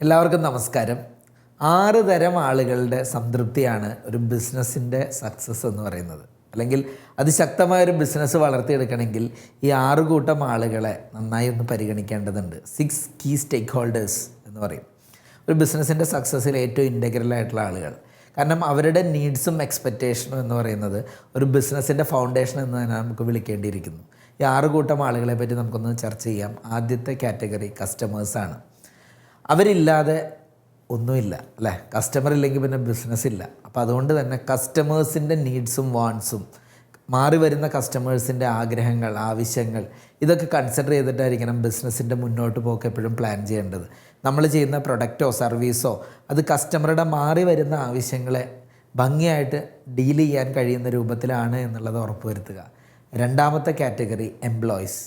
എല്ലാവർക്കും നമസ്കാരം. 6 തരം ആളുകളുടെ സംതൃപ്തിയാണ് ഒരു ബിസിനസ്സിൻ്റെ സക്സസ് എന്ന് പറയുന്നത്. അല്ലെങ്കിൽ അതിശക്തമായൊരു ബിസിനസ് വളർത്തിയെടുക്കണമെങ്കിൽ ഈ 6 കൂട്ടം ആളുകളെ നന്നായി ഒന്ന് പരിഗണിക്കേണ്ടതുണ്ട്. 6 കീ സ്റ്റേക്ക് ഹോൾഡേഴ്സ് എന്ന് പറയും. ഒരു ബിസിനസ്സിൻ്റെ സക്സസ്സിൽ ഏറ്റവും ഇൻറ്റഗ്രൽ ആയിട്ടുള്ള ആളുകൾ. കാരണം അവരുടെ നീഡ്സും എക്സ്പെക്റ്റേഷനും എന്ന് പറയുന്നത് ഒരു ബിസിനസ്സിൻ്റെ ഫൗണ്ടേഷൻ എന്ന് തന്നെ നമുക്ക് വിളിക്കേണ്ടിയിരിക്കുന്നു. ഈ 6 കൂട്ടം ആളുകളെ പറ്റി നമുക്കൊന്ന് ചർച്ച ചെയ്യാം. ആദ്യത്തെ കാറ്റഗറി കസ്റ്റമേഴ്സാണ്. അവരില്ലാതെ ഒന്നുമില്ല അല്ലേ? കസ്റ്റമർ ഇല്ലെങ്കിൽ പിന്നെ ബിസിനസ് ഇല്ല. അപ്പോൾ അതുകൊണ്ട് തന്നെ കസ്റ്റമേഴ്സിൻ്റെ നീഡ്സും വാണ്ട്സും മാറി വരുന്ന കസ്റ്റമേഴ്സിൻ്റെ ആഗ്രഹങ്ങൾ, ആവശ്യങ്ങൾ ഇതൊക്കെ കൺസിഡർ ചെയ്തിട്ടായിരിക്കണം ബിസിനസ്സിൻ്റെ മുന്നോട്ട് പോക്ക് എപ്പോഴും പ്ലാൻ ചെയ്യേണ്ടത്. നമ്മൾ ചെയ്യുന്ന പ്രൊഡക്റ്റോ സർവീസോ അത് കസ്റ്റമറുടെ മാറി വരുന്ന ആവശ്യങ്ങളെ ഭംഗിയായിട്ട് ഡീൽ ചെയ്യാൻ കഴിയുന്ന രൂപത്തിലാണ് എന്നുള്ളത് ഉറപ്പുവരുത്തുക. രണ്ടാമത്തെ കാറ്റഗറി എംപ്ലോയീസ്.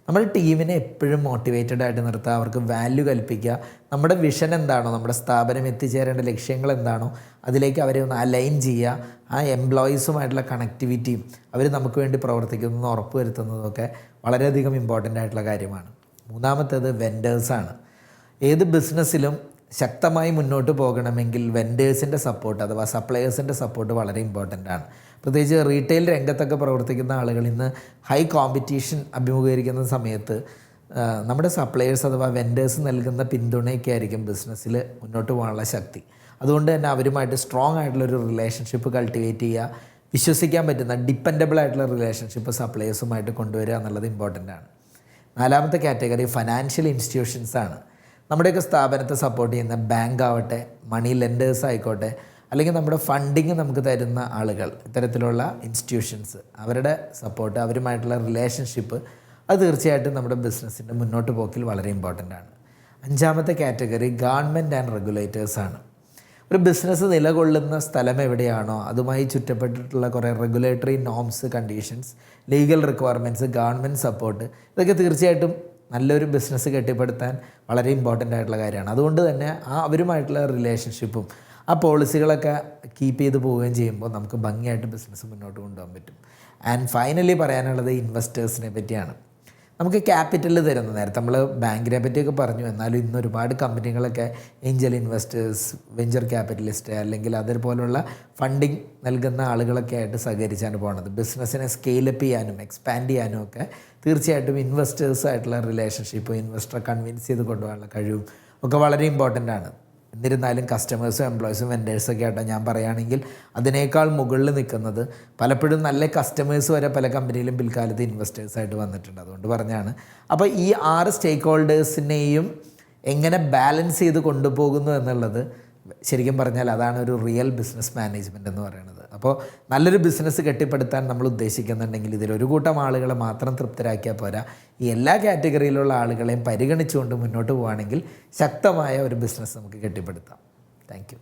നമ്മൾ ടീമിനെ എപ്പോഴും മോട്ടിവേറ്റഡ് ആയിട്ട് നിർത്തുക, അവർക്ക് വാല്യൂ കൽപ്പിക്കുക. നമ്മുടെ വിഷൻ എന്താണോ, നമ്മുടെ സ്ഥാപനം എത്തിച്ചേരേണ്ട ലക്ഷ്യങ്ങൾ എന്താണോ അതിലേക്ക് അവരെ ഒന്ന് അലൈൻ ചെയ്യുക. ആ എംപ്ലോയീസുമായിട്ടുള്ള കണക്ടിവിറ്റിയും അവർ നമുക്ക് വേണ്ടി പ്രവർത്തിക്കുന്നതെന്ന് ഉറപ്പ് വരുത്തുന്നതൊക്കെ വളരെയധികം ഇമ്പോർട്ടൻ്റ് ആയിട്ടുള്ള കാര്യമാണ്. മൂന്നാമത്തേത് വെൻഡേഴ്സാണ്. ഏത് ബിസിനസ്സിലും ശക്തമായി മുന്നോട്ട് പോകണമെങ്കിൽ വെൻഡേഴ്സിൻ്റെ സപ്പോർട്ട് അഥവാ സപ്ലയേഴ്സിൻ്റെ സപ്പോർട്ട് വളരെ ഇമ്പോർട്ടൻ്റ് ആണ്. പ്രത്യേകിച്ച് റീറ്റെയിൽ രംഗത്തൊക്കെ പ്രവർത്തിക്കുന്ന ആളുകൾ ഇന്ന് ഹൈ കോമ്പറ്റീഷൻ അഭിമുഖീകരിക്കുന്ന സമയത്ത് നമ്മുടെ സപ്ലയേഴ്സ് അഥവാ വെൻഡേഴ്സ് നൽകുന്ന പിന്തുണയൊക്കെ ആയിരിക്കും ബിസിനസ്സിൽ മുന്നോട്ട് പോകാനുള്ള ശക്തി. അതുകൊണ്ട് തന്നെ അവരുമായിട്ട് സ്ട്രോങ് ആയിട്ടുള്ളൊരു റിലേഷൻഷിപ്പ് കൾട്ടിവേറ്റ് ചെയ്യുക, വിശ്വസിക്കാൻ പറ്റുന്ന ഡിപ്പെൻഡബിൾ ആയിട്ടുള്ള റിലേഷൻഷിപ്പ് സപ്ലയേഴ്സുമായിട്ട് കൊണ്ടുവരിക എന്നുള്ളത് ഇമ്പോർട്ടൻ്റ് ആണ്. നാലാമത്തെ കാറ്റഗറി ഫൈനാൻഷ്യൽ ഇൻസ്റ്റിറ്റ്യൂഷൻസാണ്. നമ്മുടെയൊക്കെ സ്ഥാപനത്തെ സപ്പോർട്ട് ചെയ്യുന്ന ബാങ്ക് ആവട്ടെ, മണി ലെൻഡേഴ്സ് ആയിക്കോട്ടെ, അല്ലെങ്കിൽ നമ്മുടെ ഫണ്ടിങ് നമുക്ക് തരുന്ന ആളുകൾ, ഇത്തരത്തിലുള്ള ഇൻസ്റ്റിറ്റ്യൂഷൻസ്, അവരുടെ സപ്പോർട്ട്, അവരുമായിട്ടുള്ള റിലേഷൻഷിപ്പ് അത് തീർച്ചയായിട്ടും നമ്മുടെ ബിസിനസ്സിൻ്റെ മുന്നോട്ട് പോക്കിൽ വളരെ ഇമ്പോർട്ടൻ്റ് ആണ്. അഞ്ചാമത്തെ കാറ്റഗറി ഗവൺമെൻറ് ആൻഡ് റെഗുലേറ്റേഴ്സാണ്. ഒരു ബിസിനസ് നിലകൊള്ളുന്ന സ്ഥലം എവിടെയാണോ അതുമായി ചുറ്റപ്പെട്ടിട്ടുള്ള കുറേ regulatory norms, conditions, legal requirements, government support ഇതൊക്കെ തീർച്ചയായിട്ടും നല്ലൊരു ബിസിനസ് കെട്ടിപ്പടുത്താൻ വളരെ ഇമ്പോർട്ടൻ്റ് ആയിട്ടുള്ള കാര്യമാണ്. അതുകൊണ്ട് തന്നെ അവരുമായിട്ടുള്ള റിലേഷൻഷിപ്പും ആ പോളിസികളൊക്കെ കീപ്പ് ചെയ്ത് പോവുകയും ചെയ്യുമ്പോൾ നമുക്ക് ഭംഗിയായിട്ട് ബിസിനസ് മുന്നോട്ട് കൊണ്ടുപോകാൻ പറ്റും. ആൻഡ് ഫൈനലി പറയാനുള്ളത് ഇൻവെസ്റ്റേഴ്സിനെ പറ്റിയാണ്. നമുക്ക് ക്യാപിറ്റൽ തരുന്ന, നേരത്തെ നമ്മൾ ബാങ്കിനെ പറ്റിയൊക്കെ പറഞ്ഞു, എന്നാലും ഇന്ന് ഒരുപാട് കമ്പനികളൊക്കെ ഏഞ്ചൽ ഇൻവെസ്റ്റേഴ്സ്, വെഞ്ചർ ക്യാപിറ്റലിസ്റ്റ് അല്ലെങ്കിൽ അതേപോലുള്ള ഫണ്ടിങ് നൽകുന്ന ആളുകളൊക്കെ ആയിട്ട് സഹകരിച്ചാണ് പോകുന്നത്. ബിസിനസ്സിനെ സ്കെയിലപ്പ് ചെയ്യാനും എക്സ്പാൻഡ് ചെയ്യാനും ഒക്കെ തീർച്ചയായിട്ടും ഇൻവെസ്റ്റേഴ്സായിട്ടുള്ള റിലേഷൻഷിപ്പും ഇൻവെസ്റ്ററെ കൺവിൻസ് ചെയ്ത് കൊണ്ടുപോകാനുള്ള കഴിവും ഒക്കെ വളരെ ഇമ്പോർട്ടൻ്റ് ആണ്. എന്നിരുന്നാലും കസ്റ്റമേഴ്സും എംപ്ലോയീസും വെൻഡേഴ്സൊക്കെ ആയിട്ട് ഞാൻ പറയുകയാണെങ്കിൽ അതിനേക്കാൾ മുകളിൽ നിൽക്കുന്നത് പലപ്പോഴും നല്ല കസ്റ്റമേഴ്സ് വരെ പല കമ്പനിയിലും പിൽക്കാലത്ത് ഇൻവെസ്റ്റേഴ്സായിട്ട് വന്നിട്ടുണ്ട്. അതുകൊണ്ട് പറഞ്ഞാണ്. അപ്പോൾ ഈ 6 സ്റ്റേക്ക് ഹോൾഡേഴ്സിനെയും എങ്ങനെ ബാലൻസ് ചെയ്ത് കൊണ്ടുപോകുന്നു എന്നുള്ളത് ശരിക്കും പറഞ്ഞാൽ അതാണ് ഒരു റിയൽ ബിസിനസ് മാനേജ്മെൻറ്റ് എന്ന് പറയുന്നത്. അപ്പോൾ നല്ലൊരു ബിസിനസ് കെട്ടിപ്പടുത്താൻ നമ്മൾ ഉദ്ദേശിക്കുന്നുണ്ടെങ്കിൽ ഇതിലൊരു കൂട്ടം ആളുകളെ മാത്രം തൃപ്തരാക്കിയാൽ പോരാ, ഈ എല്ലാ കാറ്റഗറിയിലുള്ള ആളുകളെയും പരിഗണിച്ചുകൊണ്ട് മുന്നോട്ട് പോവുകയാണെങ്കിൽ ശക്തമായ ഒരു ബിസിനസ് നമുക്ക് കെട്ടിപ്പടുത്താം. Thank you.